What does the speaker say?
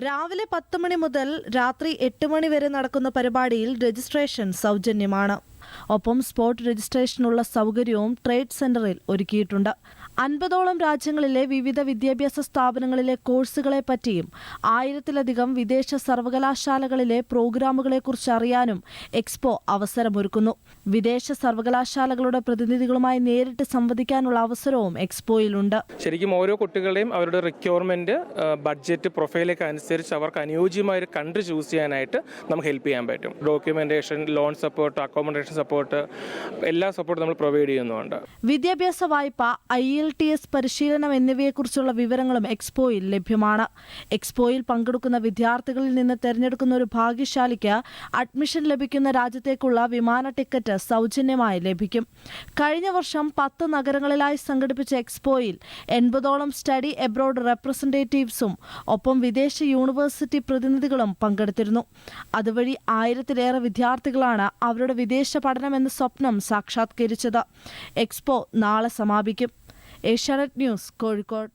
രാവിലെ 10 മണി മുതൽ രാത്രി 8 മണി വരെ നടക്കുന്ന പരിപാടിയിൽ രജിസ്ട്രേഷൻ സൗജന്യമാണ്. ഒപ്പം സ്പോട്ട് രജിസ്ട്രേഷനുള്ള സൗകര്യവും ട്രേഡ് സെന്ററിൽ ഒരുക്കിയിട്ടുണ്ട്. 50ഓളം രാജ്യങ്ങളിലെ വിവിധ വിദ്യാഭ്യാസ സ്ഥാപനങ്ങളിലെ കോഴ്സുകളെ പറ്റിയും 1000-ലധികം വിദേശ സർവകലാശാലകളിലെ പ്രോഗ്രാമുകളെക്കുറിച്ച് അറിയാനും എക്സ്പോ അവസരമൊരുക്കുന്നു. വിദേശ സർവകലാശാലകളുടെ പ്രതിനിധികളുമായി നേരിട്ട് സംവദിക്കാനുള്ള അവസരവും എക്സ്പോയിലുണ്ട്. ശരിക്കും ഓരോ കുട്ടികളുടെയും അവരുടെ റിക്വയർമെന്റ്, ബഡ്ജറ്റ്, പ്രൊഫൈലൊക്കെ അനുസരിച്ച് അവർക്ക് അനുയോജ്യമായ ഒരു കൺട്രി ചൂസ് ചെയ്യാനായിട്ട് നമുക്ക് ഹെൽപ്പ് ചെയ്യാൻ പറ്റും. Documentation, loan support, accommodation support, എല്ലാ സപ്പോർട്ടും നമ്മൾ പ്രൊവൈഡ് ചെയ്യുന്നുണ്ട്. വിദ്യാഭ്യാസ വായ്പ, IELTS പരിശീലനം എന്നിവയെക്കുറിച്ചുള്ള വിവരങ്ങളും എക്സ്പോയിൽ ലഭ്യമാണ്. എക്സ്പോയിൽ പങ്കെടുക്കുന്ന വിദ്യാർത്ഥികളിൽ നിന്ന് തെരഞ്ഞെടുക്കുന്ന ഒരു ഭാഗ്യശാലിക്ക് അഡ്മിഷൻ ലഭിക്കുന്ന രാജ്യത്തേക്കുള്ള വിമാന ടിക്കറ്റ് സൗജന്യമായി ലഭിക്കും. കഴിഞ്ഞ വർഷം 10 നഗരങ്ങളിലായി സംഘടിപ്പിച്ച എക്സ്പോയിൽ 80ഓളം സ്റ്റഡി എബ്രോഡ് റെപ്രസെന്റേറ്റീവ്സും ഒപ്പം വിദേശ യൂണിവേഴ്സിറ്റി പ്രതിനിധികളും പങ്കെടുത്തിരുന്നു. അതുവഴി 1000-ലേറെ വിദ്യാർത്ഥികളാണ് അവരുടെ വിദേശ പഠനം എന്ന സ്വപ്നം സാക്ഷാത്കരിച്ചത്. എക്സ്പോ നാളെ സമാപിക്കും. ഏഷ്യാനെറ്റ് ന്യൂസ്, കോഴിക്കോട്.